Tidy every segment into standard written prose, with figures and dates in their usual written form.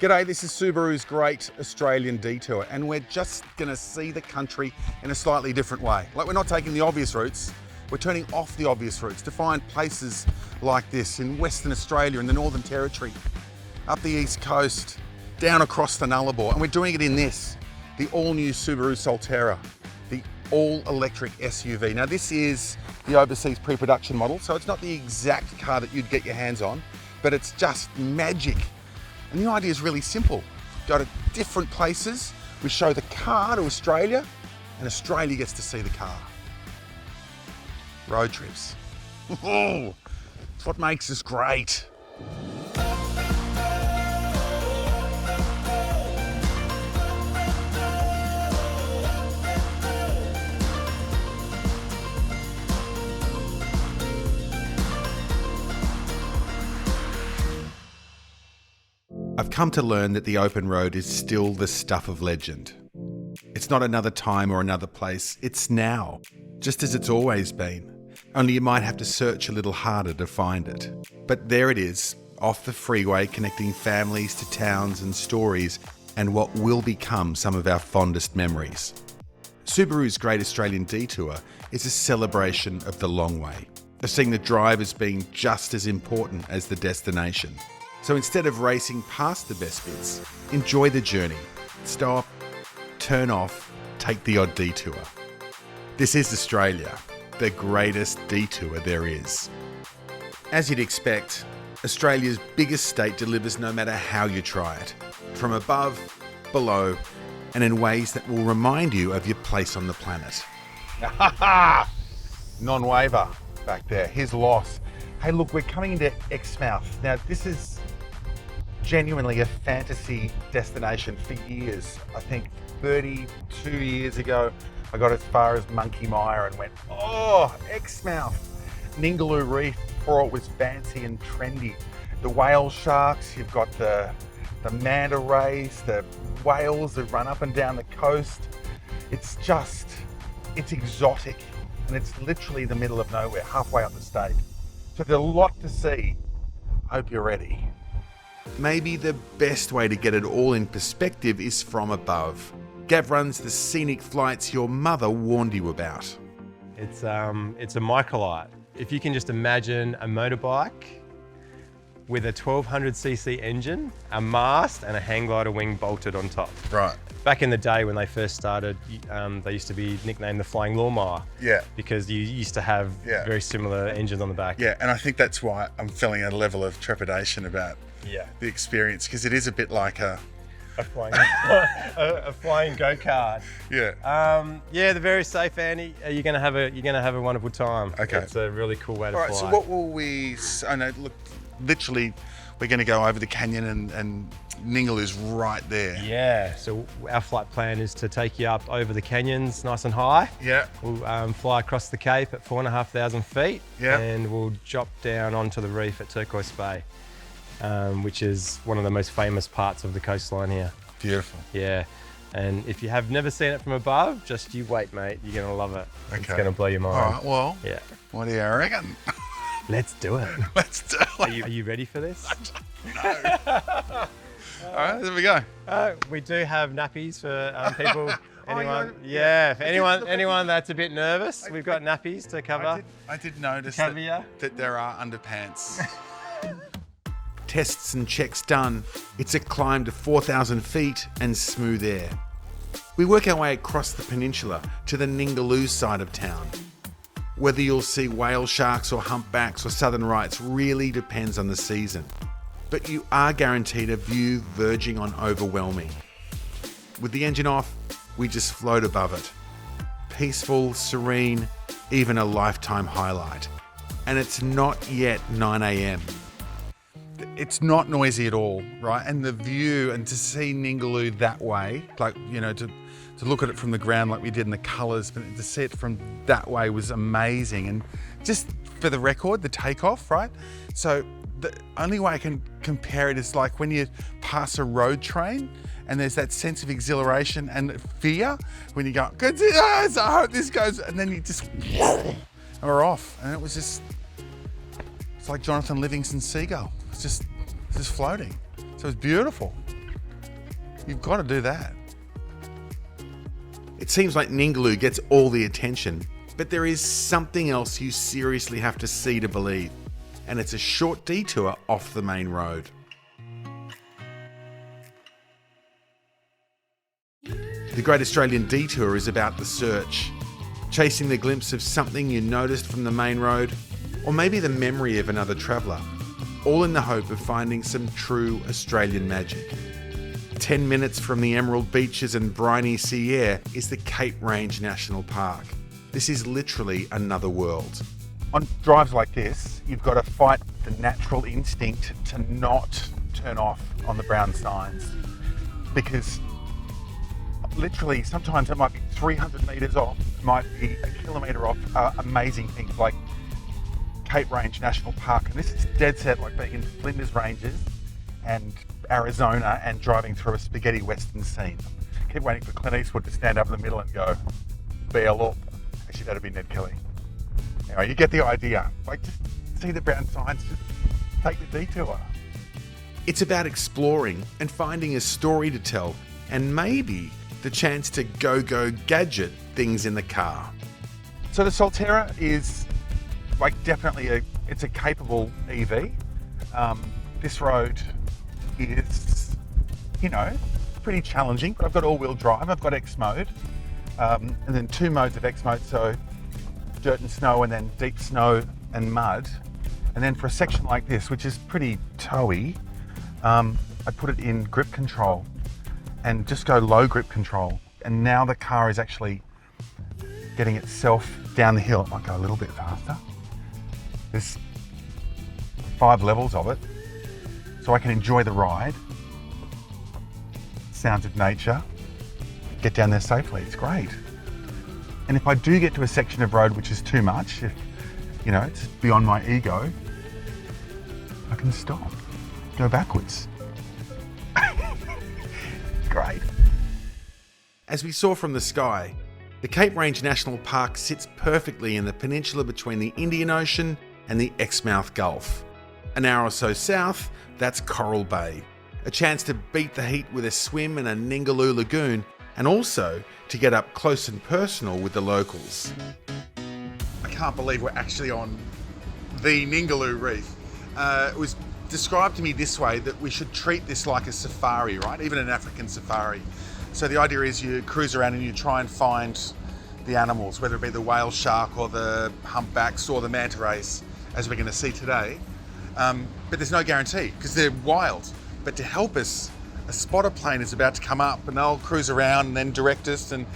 G'day, this is Subaru's Great Australian Detour, and we're just gonna see the country in a slightly different way. Like, we're not taking the obvious routes, we're turning off the obvious routes to find places like this in Western Australia, in the Northern Territory, up the East Coast, down across the Nullarbor, and we're doing it in this, the all-new Subaru Solterra, the all-electric SUV. Now, this is the overseas pre-production model, so it's not the exact car that you'd get your hands on, but it's just magic. And the idea is really simple. Go to different places, we show the car to Australia, and Australia gets to see the car. Road trips. It's what makes us great. I've come to learn that the open road is still the stuff of legend. It's not another time or another place, it's now, just as it's always been. Only you might have to search a little harder to find it. But there it is, off the freeway, connecting families to towns and stories, and what will become some of our fondest memories. Subaru's Great Australian Detour is a celebration of the long way, of seeing the drive as being just as important as the destination. So instead of racing past the best bits, enjoy the journey. Stop, turn off, take the odd detour. This is Australia, the greatest detour there is. As you'd expect, Australia's biggest state delivers no matter how you try it. From above, below, and in ways that will remind you of your place on the planet. Non-waiver back there, his loss. Hey, look, we're coming into Exmouth. Now, this is genuinely a fantasy destination for years. I think 32 years ago, I got as far as Monkey Mire and went, oh, Exmouth. Ningaloo Reef, before it was fancy and trendy. The whale sharks, you've got the manta rays, the whales that run up and down the coast. It's exotic. And it's literally the middle of nowhere, halfway up the state. So there's a lot to see. Hope you're ready. Maybe the best way to get it all in perspective is from above. Gav runs the scenic flights your mother warned you about. It's a microlight. If you can just imagine a motorbike with a 1200cc engine, a mast and a hang glider wing bolted on top. Right. Back in the day when they first started, they used to be nicknamed the Flying Lawnmower. Yeah. Because you used to have very similar engines on the back. Yeah, and I think that's why I'm feeling a level of trepidation about the experience, because it is a bit like a flying a flying go-kart. Yeah. Yeah, they're very safe, Andy. You're gonna have a wonderful time. Okay. It's a really cool way to fly. All right. So what will we? I know. Look, literally, we're going to go over the canyon, and Ningaloo's right there. Yeah. So our flight plan is to take you up over the canyons, nice and high. Yeah. We'll fly across the Cape at 4,500 feet. Yeah. And we'll drop down onto the reef at Turquoise Bay, which is one of the most famous parts of the coastline here. Beautiful. Yeah. And if you have never seen it from above, just you wait, mate. You're going to love it. Okay. It's going to blow your mind. All right. Well. Yeah. What do you reckon? Let's do it. Let's do it. Are you ready for this? No. All right. There we go. We do have nappies for people. Anyone? yeah. For anyone that's a bit nervous, we've got nappies to cover. I did notice that there are underpants. Tests and checks done. It's a climb to 4,000 feet and smooth air. We work our way across the peninsula to the Ningaloo side of town. Whether you'll see whale sharks or humpbacks or southern rights really depends on the season. But you are guaranteed a view verging on overwhelming. With the engine off, we just float above it. Peaceful, serene, even a lifetime highlight. And it's not yet 9 a.m. It's not noisy at all, right? And the view, and to see Ningaloo that way, like, you know, to look at it from the ground like we did in the colours, but to see it from that way was amazing. And just for the record, the takeoff, right? So the only way I can compare it is like when you pass a road train and there's that sense of exhilaration and fear when you go, I hope this goes, and then you just, and we're off. And it was just, it's like Jonathan Livingston's seagull. It's just floating. So it was beautiful. You've got to do that. It seems like Ningaloo gets all the attention, but there is something else you seriously have to see to believe, and it's a short detour off the main road. The Great Australian Detour is about the search, chasing the glimpse of something you noticed from the main road, or maybe the memory of another traveller, all in the hope of finding some true Australian magic. 10 minutes from the emerald beaches and briny sea air is the Cape Range National Park. This is literally another world. On drives like this, you've got to fight the natural instinct to not turn off on the brown signs, because literally sometimes it might be 300 metres off, it might be a kilometre off, amazing things like Cape Range National Park, and this is dead set like being in Flinders Ranges and Arizona and driving through a spaghetti western scene. Keep waiting for Clint Eastwood to stand up in the middle and go, bail up. Actually, that'd be Ned Kelly. Anyway, you get the idea. Like, just see the brown signs, just take the detour. It's about exploring and finding a story to tell, and maybe the chance to go gadget things in the car. So the Solterra is like definitely it's a capable EV. This road is, pretty challenging, but I've got all-wheel drive, I've got X mode, and then 2 modes of X mode, so dirt and snow and then deep snow and mud. And then for a section like this, which is pretty towy, I put it in grip control and just go low grip control. And now the car is actually getting itself down the hill. It might go a little bit faster. There's 5 levels of it, so I can enjoy the ride, sounds of nature, get down there safely. It's great. And if I do get to a section of road which is too much, if it's beyond my ego, I can stop, go backwards. It's great. As we saw from the sky, the Cape Range National Park sits perfectly in the peninsula between the Indian Ocean and the Exmouth Gulf. An hour or so south, that's Coral Bay. A chance to beat the heat with a swim in a Ningaloo lagoon, and also to get up close and personal with the locals. I can't believe we're actually on the Ningaloo Reef. It was described to me this way, that we should treat this like a safari, right? Even an African safari. So the idea is you cruise around and you try and find the animals, whether it be the whale shark or the humpbacks or the manta rays, as we're going to see today. But there's no guarantee because they're wild. But to help us, a spotter plane is about to come up and they'll cruise around and then direct us, and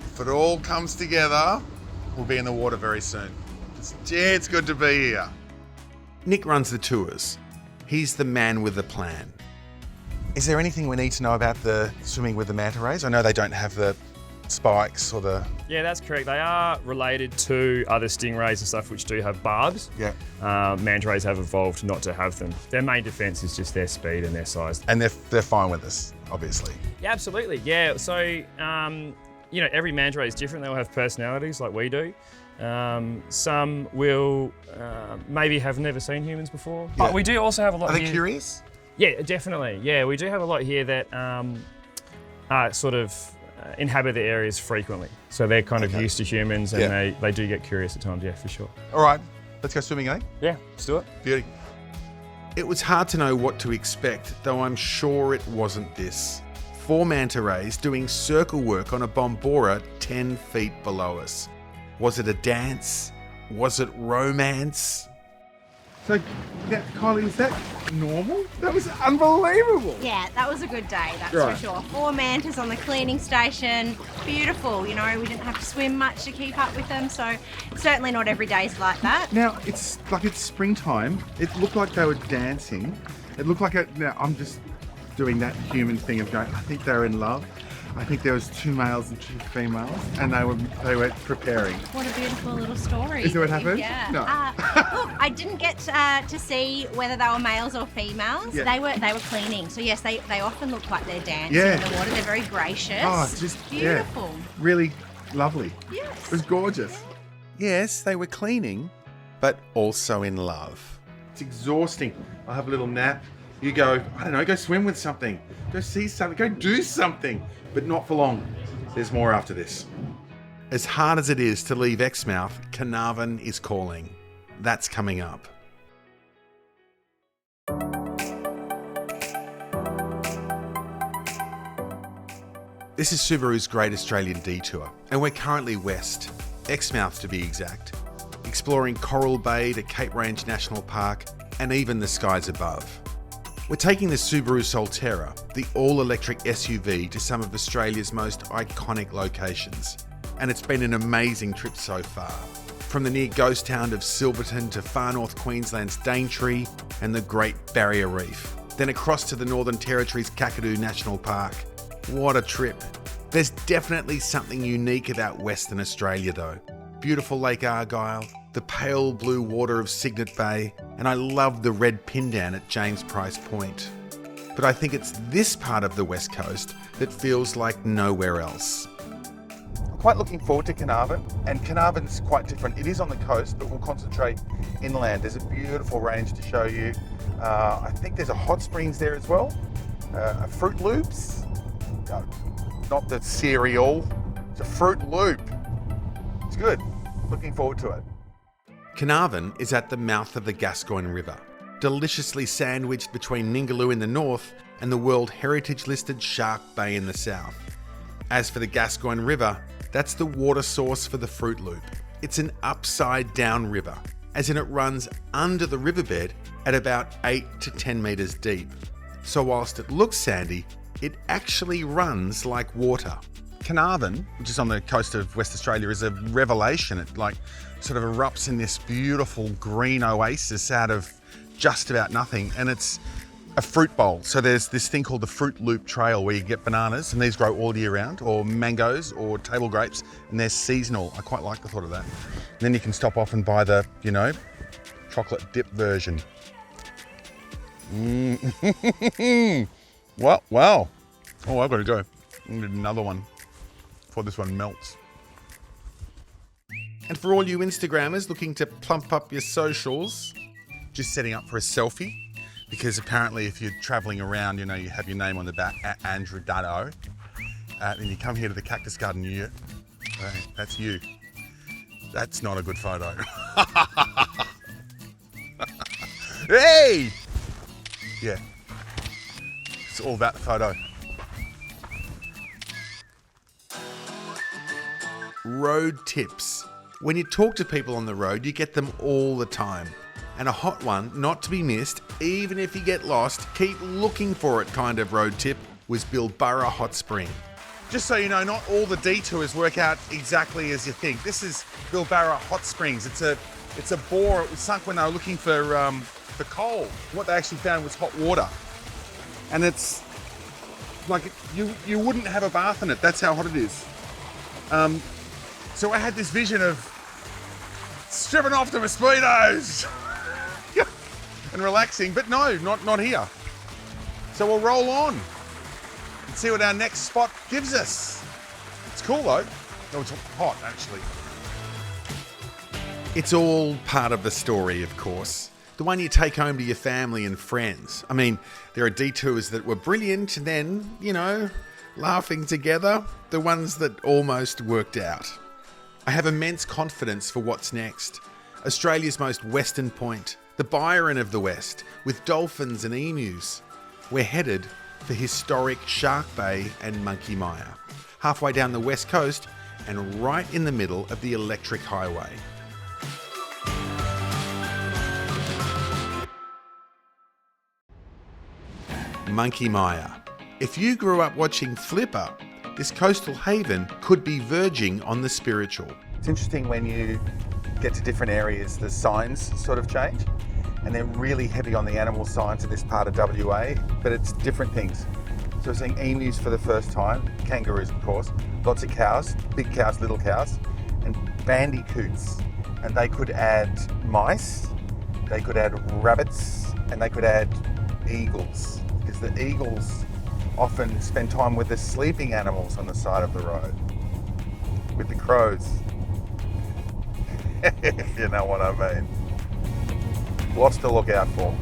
if it all comes together, we'll be in the water very soon. It's good to be here. Nick runs the tours. He's the man with the plan. Is there anything we need to know about the swimming with the manta rays? I know they don't have the spikes or the... Yeah, that's correct. They are related to other stingrays and stuff which do have barbs. Yeah. Manta rays have evolved not to have them. Their main defense is just their speed and their size. And they're fine with us, obviously. Yeah, absolutely. Yeah, so, every manta ray is different. They all have personalities like we do. Some will maybe have never seen humans before. Yeah. But we do also have a lot here. Are they here. curious? Yeah, definitely. Yeah, we do have a lot here that sort of inhabit the areas frequently. So they're kind of used to humans, and they do get curious at times, yeah, for sure. All right, let's go swimming, eh? Yeah, let's do it. Beauty. It was hard to know what to expect, though I'm sure it wasn't this. 4 manta rays doing circle work on a bombora 10 feet below us. Was it a dance? Was it romance? So, Kylie, is that normal? That was unbelievable. Yeah, that was a good day, that's for sure. 4 mantas on the cleaning station. Beautiful, we didn't have to swim much to keep up with them, so certainly not every day's like that. Now, it's springtime. It looked like they were dancing. It looked like now I'm just doing that human thing of going, I think they're in love. I think there was 2 males and 2 females, and they were preparing. What a beautiful little story. Is that what happened? Yeah. No. Look, I didn't get to see whether they were males or females. Yeah. They were cleaning. So yes, they often look like they're dancing in the water. They're very gracious. Oh, it's just beautiful. Yeah, really lovely. Yes. It was gorgeous. Yes, they were cleaning, but also in love. It's exhausting. I'll have a little nap, You go, I don't know, go swim with something, go see something, go do something, but not for long. There's more after this. As hard as it is to leave Exmouth, Carnarvon is calling. That's coming up. This is Subaru's Great Australian Detour, and we're currently west, Exmouth to be exact, exploring Coral Bay to Cape Range National Park, and even the skies above. We're taking the Subaru Solterra, the all-electric SUV, to some of Australia's most iconic locations, and it's been an amazing trip so far. From the near ghost town of Silverton to far north Queensland's Daintree and the Great Barrier Reef, then across to the Northern Territory's Kakadu National Park. What a trip. There's definitely something unique about Western Australia though. Beautiful Lake Argyle, the pale blue water of Cygnet Bay, and I love the red Pindan at James Price Point. But I think it's this part of the West Coast that feels like nowhere else. I'm quite looking forward to Carnarvon, and Carnarvon's quite different. It is on the coast, but we'll concentrate inland. There's a beautiful range to show you. I think there's a hot springs there as well, a Fruit Loops. Not the cereal, it's a Fruit Loop. It's good, looking forward to it. Carnarvon is at the mouth of the Gascoyne River, deliciously sandwiched between Ningaloo in the north and the World Heritage listed Shark Bay in the south. As for the Gascoyne River, that's the water source for the Fruit Loop. It's an upside down river, as in it runs under the riverbed at about 8 to 10 metres deep. So whilst it looks sandy, it actually runs like water. Carnarvon, which is on the coast of West Australia, is a revelation. It sort of erupts in this beautiful green oasis out of just about nothing, and it's a fruit bowl. So there's this thing called the Fruit Loop Trail where you get bananas, and these grow all year round, or mangoes, or table grapes, and they're seasonal. I quite like the thought of that. And then you can stop off and buy the, chocolate dip version. Wow. Oh, I've got to go. I need another one before this one melts. And for all you Instagrammers looking to plump up your socials, just setting up for a selfie, because apparently if you're traveling around, you have your name on the back, at Andrew Daddo, and you come here to the Cactus Garden, that's you. That's not a good photo. Hey! Yeah. It's all about the photo. Road tips. When you talk to people on the road, you get them all the time. And a hot one, not to be missed, even if you get lost, keep looking for it kind of road tip, was Bilborough Hot Spring. Just so you know, not all the detours work out exactly as you think. This is Bilborough Hot Springs. It's a bore. It was sunk when they were looking for coal. What they actually found was hot water. And it's like you wouldn't have a bath in it. That's how hot it is. So I had this vision of stripping off the mosquitoes and relaxing, but no, not here. So we'll roll on and see what our next spot gives us. It's cool though. No, it's hot actually. It's all part of the story, of course. The one you take home to your family and friends. I mean, there are detours that were brilliant and then, laughing together. The ones that almost worked out. I have immense confidence for what's next. Australia's most western point, the Byron of the West, with dolphins and emus. We're headed for historic Shark Bay and Monkey Mia, halfway down the west coast and right in the middle of the electric highway. Monkey Mia. If you grew up watching Flipper, this coastal haven could be verging on the spiritual. It's interesting when you get to different areas, the signs sort of change, and they're really heavy on the animal signs in this part of WA, but it's different things. So we're seeing emus for the first time, kangaroos of course, lots of cows, big cows, little cows, and bandicoots. And they could add mice, they could add rabbits, and they could add eagles, because the eagles often spend time with the sleeping animals on the side of the road, with the crows. If you know what I mean. Lots to look out for.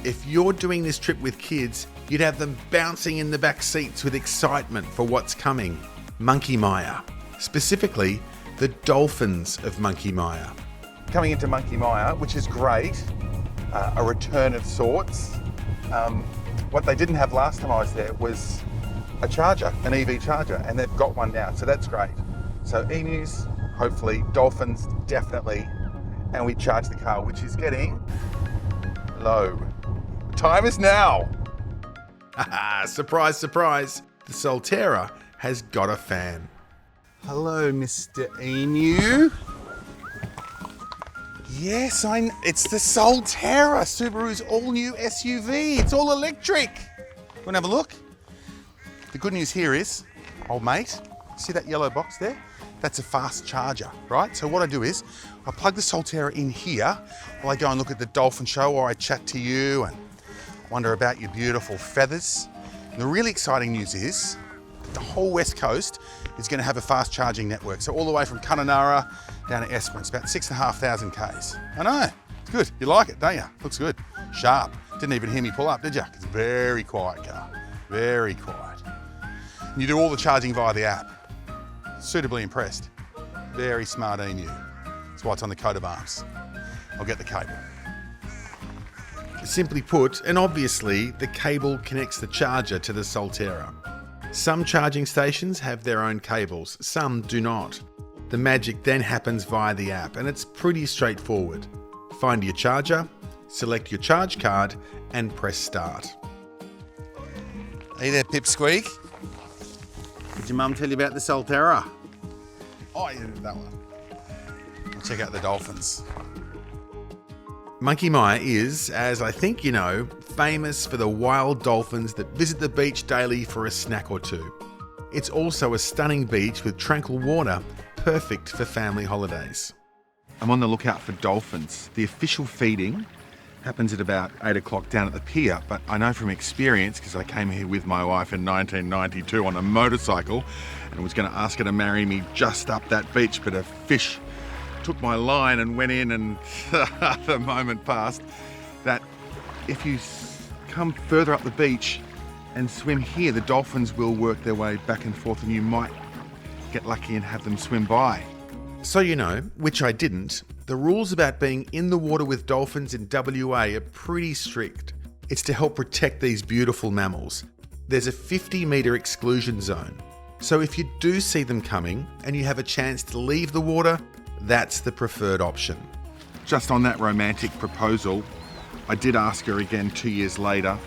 If you're doing this trip with kids, you'd have them bouncing in the back seats with excitement for what's coming. Monkey Mia. Specifically, the dolphins of Monkey Mia. Coming into Monkey Mia, which is great, a return of sorts. What they didn't have last time I was there was a charger, an EV charger, and they've got one now, so that's great. So emus, hopefully, dolphins, definitely, and we charge the car, which is getting low. The time is now. Surprise, surprise. The Solterra has got a fan. Hello, Mr. Emu. Yes, it's the Solterra, Subaru's all-new SUV. It's all electric. Want to have a look? The good news here is, old mate, see that yellow box there? That's a fast charger, right? So what I do is, I plug the Solterra in here while I go and look at the dolphin show, or I chat to you and wonder about your beautiful feathers. And the really exciting news is, the whole West Coast is going to have a fast charging network. So all the way from Kununurra down to Esperance, about 6,500 Ks. I know, it's good. You like it, don't you? Looks good. Sharp. Didn't even hear me pull up, did you? It's a very quiet car, very quiet. And you do all the charging via the app. Suitably impressed. Very smart emu. That's why it's on the coat of arms. I'll get the cable. Simply put, and obviously, the cable connects the charger to the Solterra. Some charging stations have their own cables, some do not. The magic then happens via the app, and it's pretty straightforward. Find your charger, select your charge card, and press start. Hey there, Pipsqueak. Did your mum tell you about the Solterra? Oh, yeah, that one. I'll check out the dolphins. Monkey Mia is, as I think you know, famous for the wild dolphins that visit the beach daily for a snack or two. It's also a stunning beach with tranquil water, perfect for family holidays. I'm on the lookout for dolphins. The official feeding happens at about 8 o'clock down at the pier, but I know from experience, because I came here with my wife in 1992 on a motorcycle and was going to ask her to marry me just up that beach, but a fish took my line and went in, and the moment passed, that if you come further up the beach and swim here, the dolphins will work their way back and forth and you might get lucky and have them swim by. So you know, which I didn't, the rules about being in the water with dolphins in WA are pretty strict. It's to help protect these beautiful mammals. There's a 50-metre exclusion zone. So if you do see them coming and you have a chance to leave the water, that's the preferred option. Just on that romantic proposal, I did ask her again 2 years later,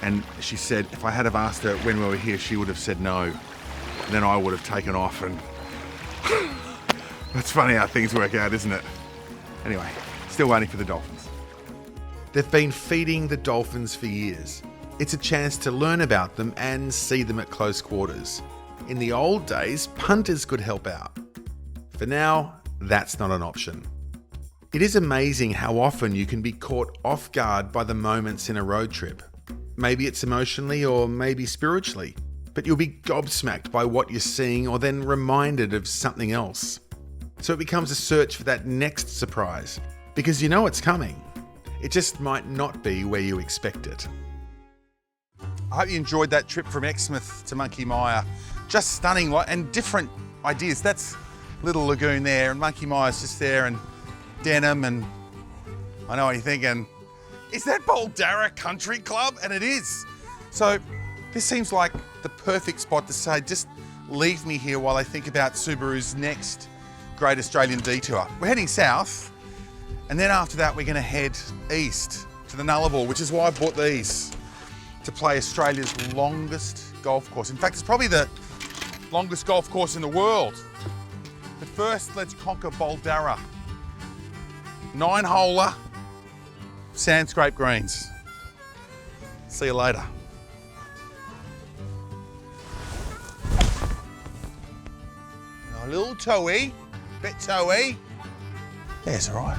and she said if I had have asked her when we were here, she would have said no. And then I would have taken off, and that's funny how things work out, isn't it? Anyway, still waiting for the dolphins. They've been feeding the dolphins for years. It's a chance to learn about them and see them at close quarters. In the old days, punters could help out. For now, that's not an option. It is amazing how often you can be caught off guard by the moments in a road trip. Maybe it's emotionally or maybe spiritually, but you'll be gobsmacked by what you're seeing or then reminded of something else. So it becomes a search for that next surprise, because you know it's coming. It just might not be where you expect it. I hope you enjoyed that trip from Exmouth to Monkey Mia. Just stunning and different ideas. That's Little Lagoon there, and Monkey Mia's just there, and Denham, and I know what you're thinking, is that Boldara Country Club? And it is. So this seems like the perfect spot to say, just leave me here while I think about Subaru's next Great Australian Detour. We're heading south, and then after that we're going to head east to the Nullarbor, which is why I bought these, to play Australia's longest golf course. In fact, it's probably the longest golf course in the world. But first, let's conquer Boldara. 9-holer, sand scrape greens. See you later. A little toey, bit toey. Yeah, it's all right.